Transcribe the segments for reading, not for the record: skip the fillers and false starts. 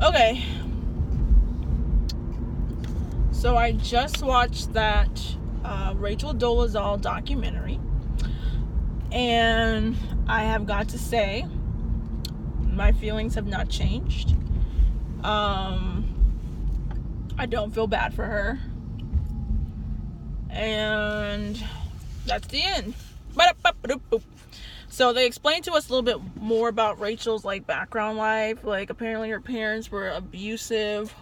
Okay. So I just watched that Rachel Dolezal documentary, and I have got to say, my feelings have not changed. I don't feel bad for her, and that's the end. So they explained to us a little bit more about Rachel's background life. Apparently her parents were abusive.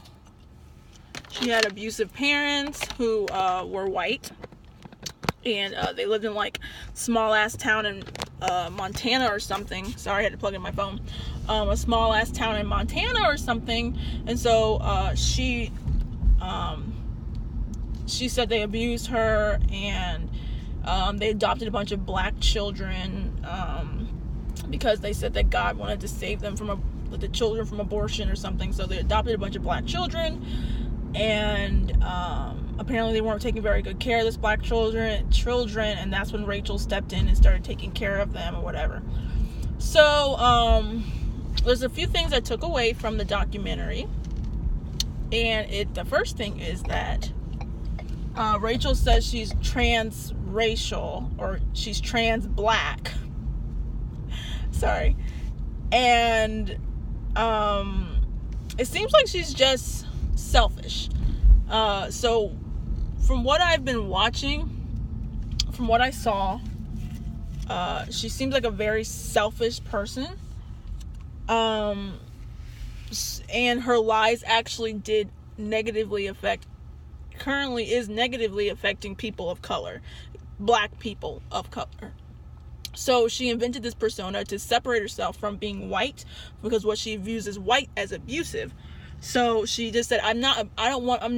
She had abusive parents who were white, and they lived in small ass town in Montana or something. Sorry, I had to plug in my phone. A small ass town in Montana or something. And so she said they abused her, and they adopted a bunch of black children because they said that God wanted to save them from the children from abortion or something. So they adopted a bunch of black children, and apparently they weren't taking very good care of this black children, and that's when Rachel stepped in and started taking care of them or whatever. So there's a few things I took away from the documentary, and the first thing is that Rachel says she's transracial, or she's trans black. Sorry. And it seems like she's just selfish. So from what I've been watching, from what I saw, she seems like a very selfish person. And her lies actually currently is negatively affecting people of color, black people of color. So she invented this persona to separate herself from being white, because what she views as white as abusive. So she just said, I'm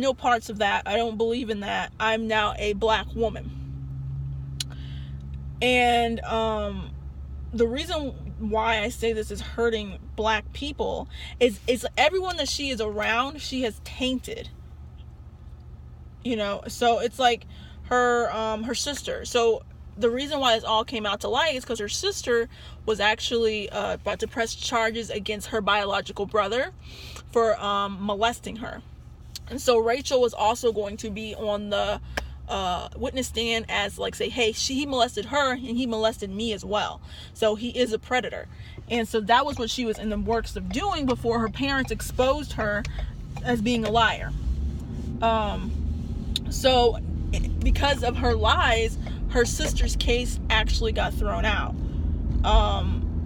no parts of that. I don't believe in that. I'm now a black woman. And the reason why I say this is hurting black people is everyone that she is around, she has tainted. So it's like her sister. So the reason why this all came out to light is because her sister was actually about to press charges against her biological brother for molesting her. And so Rachel was also going to be on the witness stand as say, hey, he molested her and he molested me as well. So he is a predator. And so that was what she was in the works of doing before her parents exposed her as being a liar. So because of her lies, her sister's case actually got thrown out.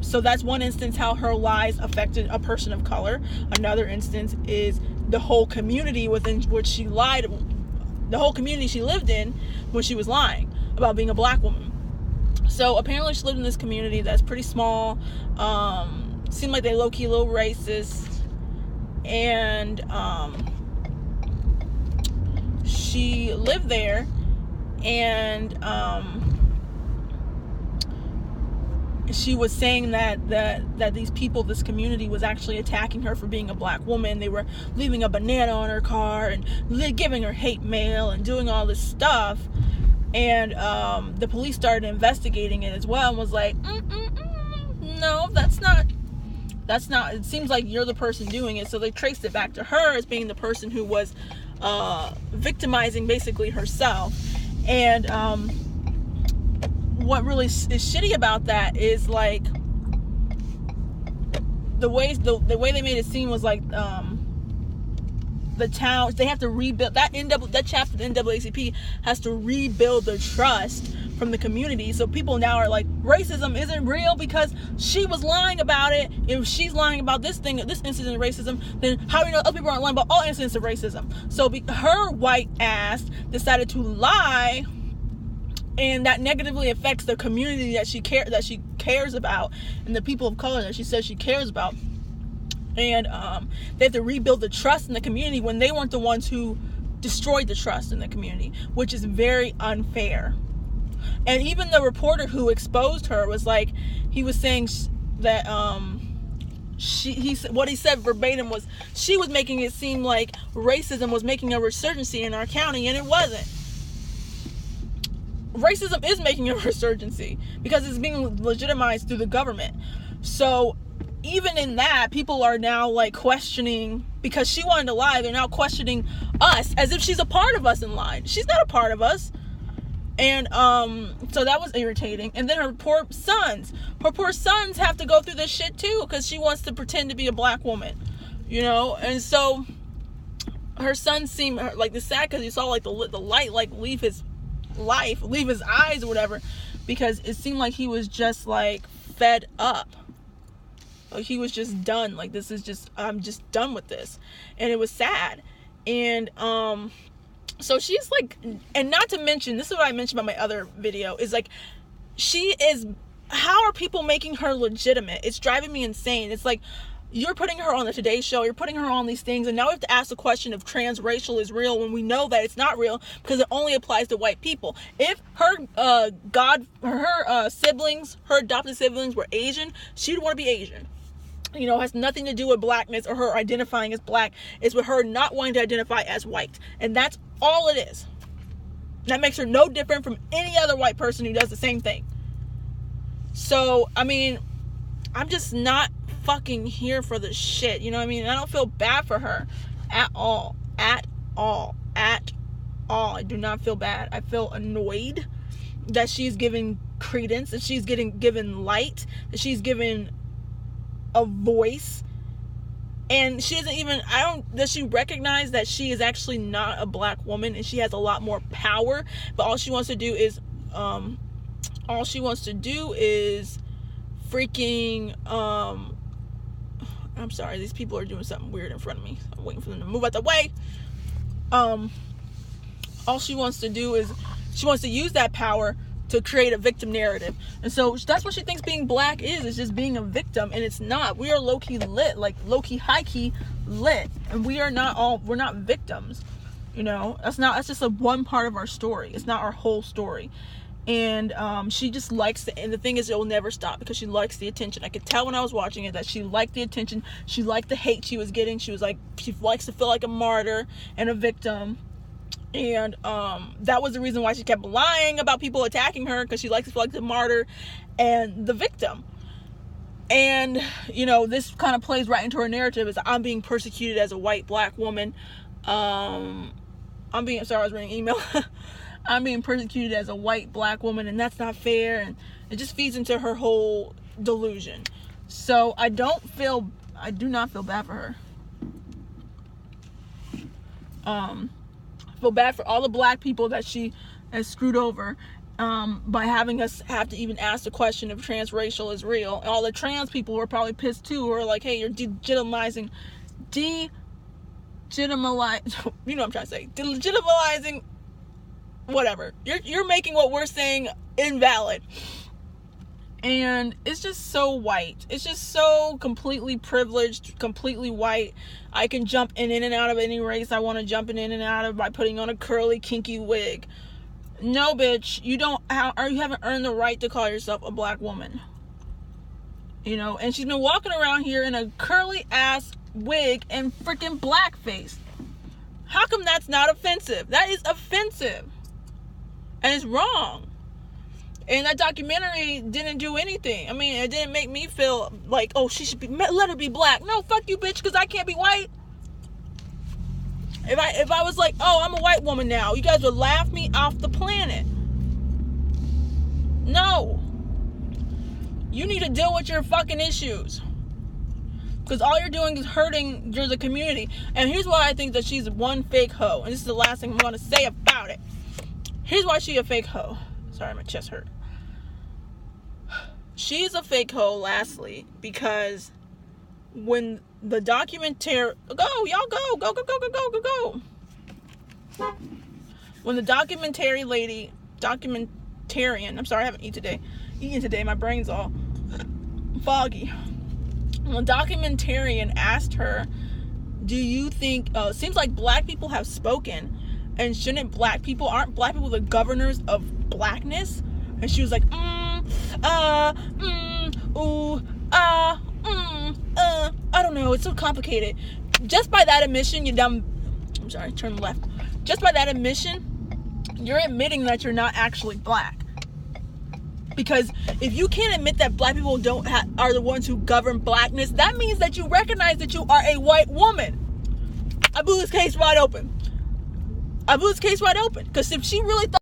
So that's one instance how her lies affected a person of color. Another instance is the whole community within which she lied, the whole community she lived in when she was lying about being a black woman. So apparently she lived in this community that's pretty small. Seemed like they low-key a little racist. And she lived there, and she was saying that these people, this community, was actually attacking her for being a black woman. They were leaving a banana on her car and giving her hate mail and doing all this stuff. And the police started investigating it as well and was like, no, that's not, it seems like you're the person doing it. So they traced it back to her as being the person who was victimizing basically herself. And what really is shitty about that is the way they made it seem was the town, they have to rebuild that chapter of the NAACP has to rebuild the trust from the community. So people now are like, racism isn't real because she was lying about it. If she's lying about this incident of racism, then how do you know other people aren't lying about all incidents of racism? So her white ass decided to lie, and that negatively affects the community that she cares about, and the people of color that she says she cares about. And they have to rebuild the trust in the community when they weren't the ones who destroyed the trust in the community, which is very unfair. And even the reporter who exposed her was like, he was saying that what he said verbatim was, she was making it seem like racism was making a resurgency in our county, and it wasn't. Racism is making a resurgency because it's being legitimized through the government. So even in that, people are now like questioning, because she wanted to lie, they're now questioning us as if she's a part of us and lied. She's not a part of us. And so that was irritating. And then her poor sons have to go through this shit too, because she wants to pretend to be a black woman, you know. And so her sons seem like the sad, because you saw like the light like leave his eyes or whatever, because it seemed like he was just like fed up. Like he was just done. Like, this is just, I'm just done with this. And it was sad. And so she's like, and not to mention, this is what I mentioned about my other video, is like, how are people making her legitimate? It's driving me insane. It's like, you're putting her on the Today Show, you're putting her on these things, and now we have to ask the question if transracial is real, when we know that it's not real, because it only applies to white people. If her siblings, her adopted siblings were Asian, she'd want to be Asian. You know, it has nothing to do with blackness or her identifying as black. It's with her not wanting to identify as white. And that's all it is. That makes her no different from any other white person who does the same thing. So, I mean, I'm just not fucking here for the shit. You know what I mean? I don't feel bad for her at all. At all. At all. I do not feel bad. I feel annoyed that she's giving credence, that she's given light, that she's given a voice, and she doesn't even, does she recognize that she is actually not a black woman, and she has a lot more power, but all she wants to do is freaking, I'm sorry, these people are doing something weird in front of me. I'm waiting for them to move out the way. All she wants to do is, she wants to use that power to create a victim narrative. And so that's what she thinks being black is just being a victim, and it's not. We are low-key lit, like low-key, high-key lit, and we're not victims, you know. That's just a one part of our story. It's not our whole story. And she just likes and the thing is, it will never stop, because she likes the attention. I could tell when I was watching it that she liked the attention, she liked the hate she was getting. She likes to feel like a martyr and a victim. And that was the reason why she kept lying about people attacking her, because she likes to feel like the martyr and the victim. And, you know, this kind of plays right into her narrative, is I'm being persecuted as a white black woman. I was reading an email. I'm being persecuted as a white black woman, and that's not fair. And it just feeds into her whole delusion. So I do not feel bad for her. I feel bad for all the black people that she has screwed over by having us have to even ask the question if transracial is real. And all the trans people who are probably pissed too, who are like, hey, you're delegitimizing, you know what I'm trying to say, delegitimizing whatever. You're making what we're saying invalid. And it's just so white. It's just so completely privileged, completely white. I can jump in and out of any race I want to jump in and out of by putting on a curly, kinky wig. No, bitch, you haven't earned the right to call yourself a black woman. You know, and she's been walking around here in a curly ass wig and freaking blackface. How come that's not offensive? That is offensive. And it's wrong. And that documentary didn't do anything. I mean, it didn't make me feel like, oh, she should let her be black. No, fuck you, bitch, because I can't be white. If I was like, oh, I'm a white woman now, you guys would laugh me off the planet. No. You need to deal with your fucking issues. Because all you're doing is hurting the community. And here's why I think that she's one fake hoe. And this is the last thing I'm going to say about it. Here's why she's a fake hoe. Sorry, my chest hurt. She's a fake hoe, lastly, because when the documentarian... Go. When the documentarian... I'm sorry, I haven't eaten today. My brain's all foggy. When the documentarian asked her, do you think... seems like black people have spoken, and aren't black people the governors of blackness? And she was like, I don't know, it's so complicated. Just by that admission, turn left. Just by that admission, you're admitting that you're not actually black. Because if you can't admit that black people are the ones who govern blackness, that means that you recognize that you are a white woman. I blew this case wide open. Because if she really thought